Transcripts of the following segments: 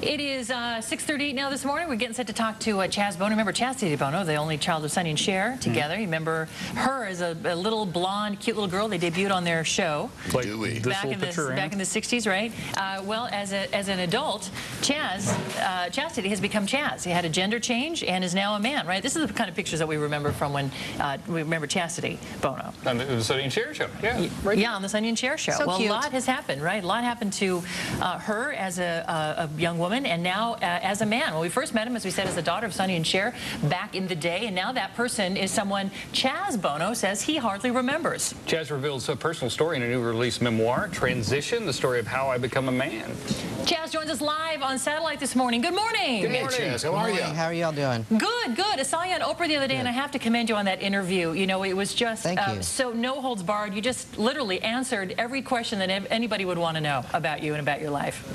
It is 6:38 now this morning. We're getting set to talk to Chaz Bono. Remember Chastity Bono, the only child of Sonny and Cher together. You remember her as a little blonde, cute little girl. They debuted on their show back in the 60s, right? Well, as an adult, Chastity has become Chaz. He had a gender change and is now a man, right? This is the kind of pictures that we remember from when we remember Chastity Bono. On the Sonny and Cher show, yeah. Right. Yeah, on the Sonny and Cher show. So well, cute. A lot has happened, right? A lot happened to her as a young woman and now as a man. Well, we first met him, as we said, as the daughter of Sonny and Cher back in the day, and now that person is someone Chaz Bono says he hardly remembers. Chaz reveals a personal story in a new release memoir, Transition, the story of how I become a man. Chaz joins us live on satellite this morning. Good morning. Good morning, Chaz. How are you? How are y'all doing? Good, good. I saw you on Oprah the other day, and I have to commend you on that interview. You know, it was just so no holds barred. You just literally answered every question that anybody would want to know about you and about your life.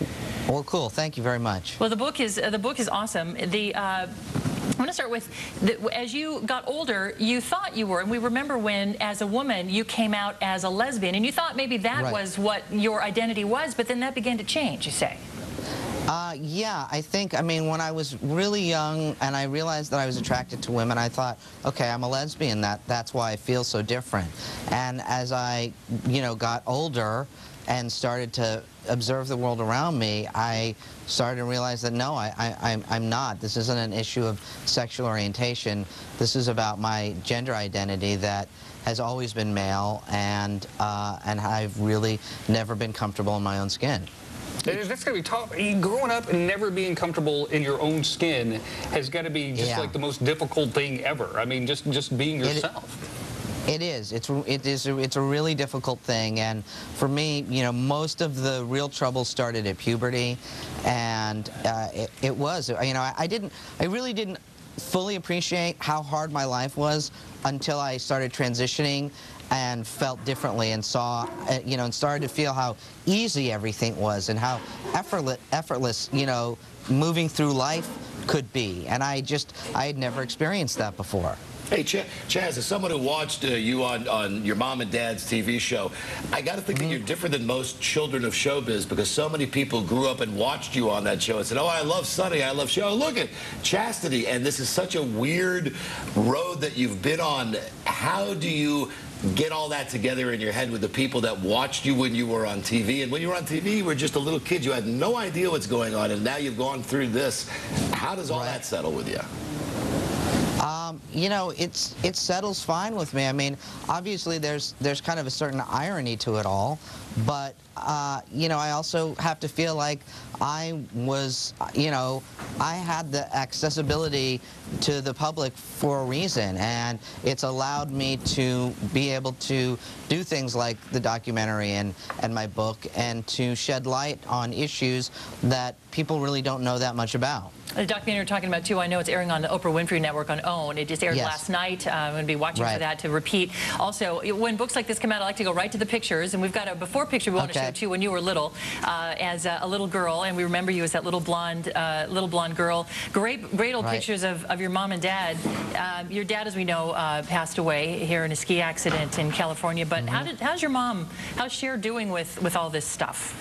Well, cool. Thank you very much. Well, the book is awesome. I want to start with, as you got older, you thought you were, and we remember when, as a woman, you came out as a lesbian, and you thought maybe that was what your identity was, but then that began to change, you say. Yeah, I mean, when I was really young and I realized that I was attracted to women, I thought, okay, I'm a lesbian. That's why I feel so different. And as I, got older and started to observe the world around me, I started to realize that no, I'm not. This isn't an issue of sexual orientation. This is about my gender identity that has always been male, and I've really never been comfortable in my own skin. That's got to be tough. Growing up and never being comfortable in your own skin has got to be just like the most difficult thing ever. I mean, just being yourself. It is. It's a really difficult thing, and for me, most of the real trouble started at puberty, and it was. I really didn't fully appreciate how hard my life was until I started transitioning and felt differently and saw, and started to feel how easy everything was and how effortless, moving through life could be. And I had never experienced that before. Hey, Chaz, as someone who watched you on your mom and dad's TV show, I got to think that you're different than most children of showbiz, because so many people grew up and watched you on that show and said, oh, I love Sonny, I love show. Oh, look at Chastity. And this is such a weird road that you've been on. How do you get all that together in your head with the people that watched you when you were on TV? And when you were on TV, you were just a little kid. You had no idea what's going on, and now you've gone through this. How does all that settle with you? It settles fine with me. I mean, obviously there's kind of a certain irony to it all, but I also have to feel like I was, I had the accessibility to the public for a reason, and it's allowed me to be able to do things like the documentary and my book, and to shed light on issues that people really don't know that much about. The documentary you're talking about, too, I know it's airing on the Oprah Winfrey Network on OWN. It just aired last night. I'm going to be watching for that to repeat. Also, when books like this come out, I like to go right to the pictures, and we've got a before picture we want to show, too, when you were little, as a little girl, and we remember you as that little blonde girl. Great old pictures of your mom and dad. Your dad, as we know, passed away here in a ski accident in California, but how's Cher doing with all this stuff?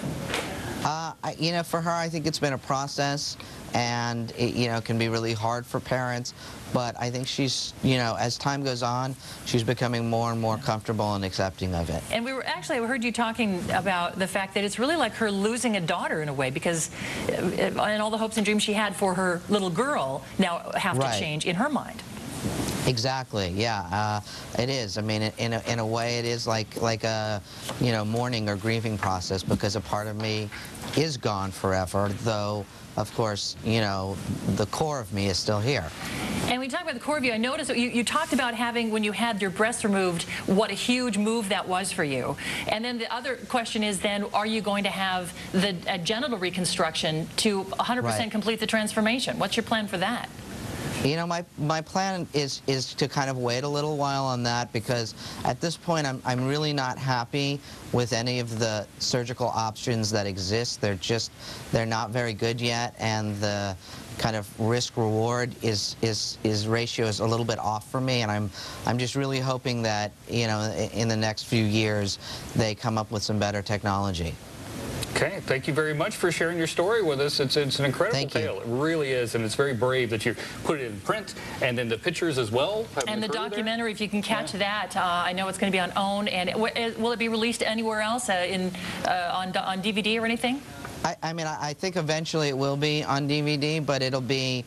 For her, I think it's been a process, and it can be really hard for parents, but I think she's, as time goes on, she's becoming more and more comfortable and accepting of it. And we heard you talking about the fact that it's really like her losing a daughter in a way, because and all the hopes and dreams she had for her little girl now have to change in her mind. Exactly. Yeah, it is. I mean, in a way, it is like a mourning or grieving process, because a part of me is gone forever. Though, of course, the core of me is still here. And when you talk about the core of you, I noticed that you talked about having, when you had your breasts removed, what a huge move that was for you. And then the other question is then, are you going to have the genital reconstruction to 100% complete the transformation? What's your plan for that? My plan is to kind of wait a little while on that, because at this point I'm really not happy with any of the surgical options that exist. They're not very good yet, and the kind of risk-reward ratio is a little bit off for me, and I'm just really hoping that in the next few years they come up with some better technology. Okay, thank you very much for sharing your story with us. It's an incredible tale. It really is, and it's very brave that you put it in print and in the pictures as well. And the documentary, if you can catch that, I know it's going to be on OWN. And will it be released anywhere else on DVD or anything? I mean, I think eventually it will be on DVD, but it'll be,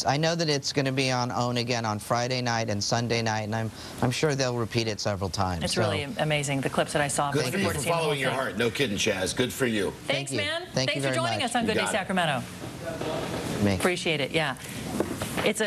I know that it's going to be on OWN again on Friday night and Sunday night, and I'm sure they'll repeat it several times. It's really amazing, the clips that I saw. Good for you for following your heart. No kidding, Chaz. Good for you. Thanks, man. Thanks for joining us on Good Day Sacramento. Appreciate it, yeah. That's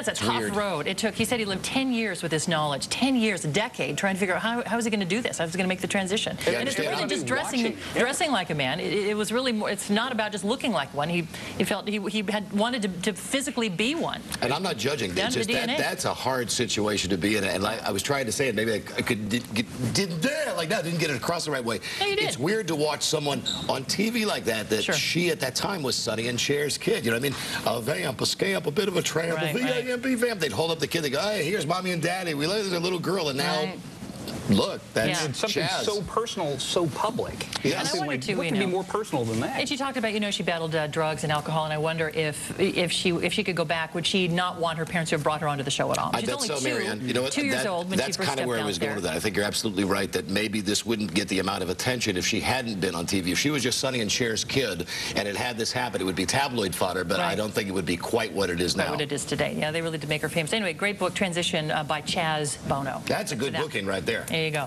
a tough road. It took, he said he lived 10 years with this knowledge, 10 years, a decade, trying to figure out how is he going to do this? How is he going to make the transition? And it's really just dressing like a man. It was really more, it's not about just looking like one. He felt he had wanted to physically be one. And I'm not judging. It's just that's a hard situation to be in. And I was trying to say it, maybe I didn't get it across the right way. No, you did. It's weird to watch someone on TV like that she at that time was Sonny and Cher's kid. You know what I mean? A vamp, a scamp, a bit of a tramp, a V-A-M-P vamp. They'd hold up the kid, they go, hey, here's mommy and daddy. We love this little girl, and now look, that's something so personal, so public. Yeah. And I wonder too, what could be more personal than that? And she talked about, she battled drugs and alcohol, and I wonder if she could go back, would she not want her parents to have brought her onto the show at all? I bet so, Marianne. You know what? 2 years old when she first stepped out there. That's kind of where I was going with that. I think you're absolutely right that maybe this wouldn't get the amount of attention if she hadn't been on TV. If she was just Sonny and Cher's kid and it had this happen, it would be tabloid fodder, but I don't think it would be quite what it is now. What it is today. Yeah, they really did make her famous. Anyway, great book, Transition by Chaz Bono. That's a good booking right there. There you go.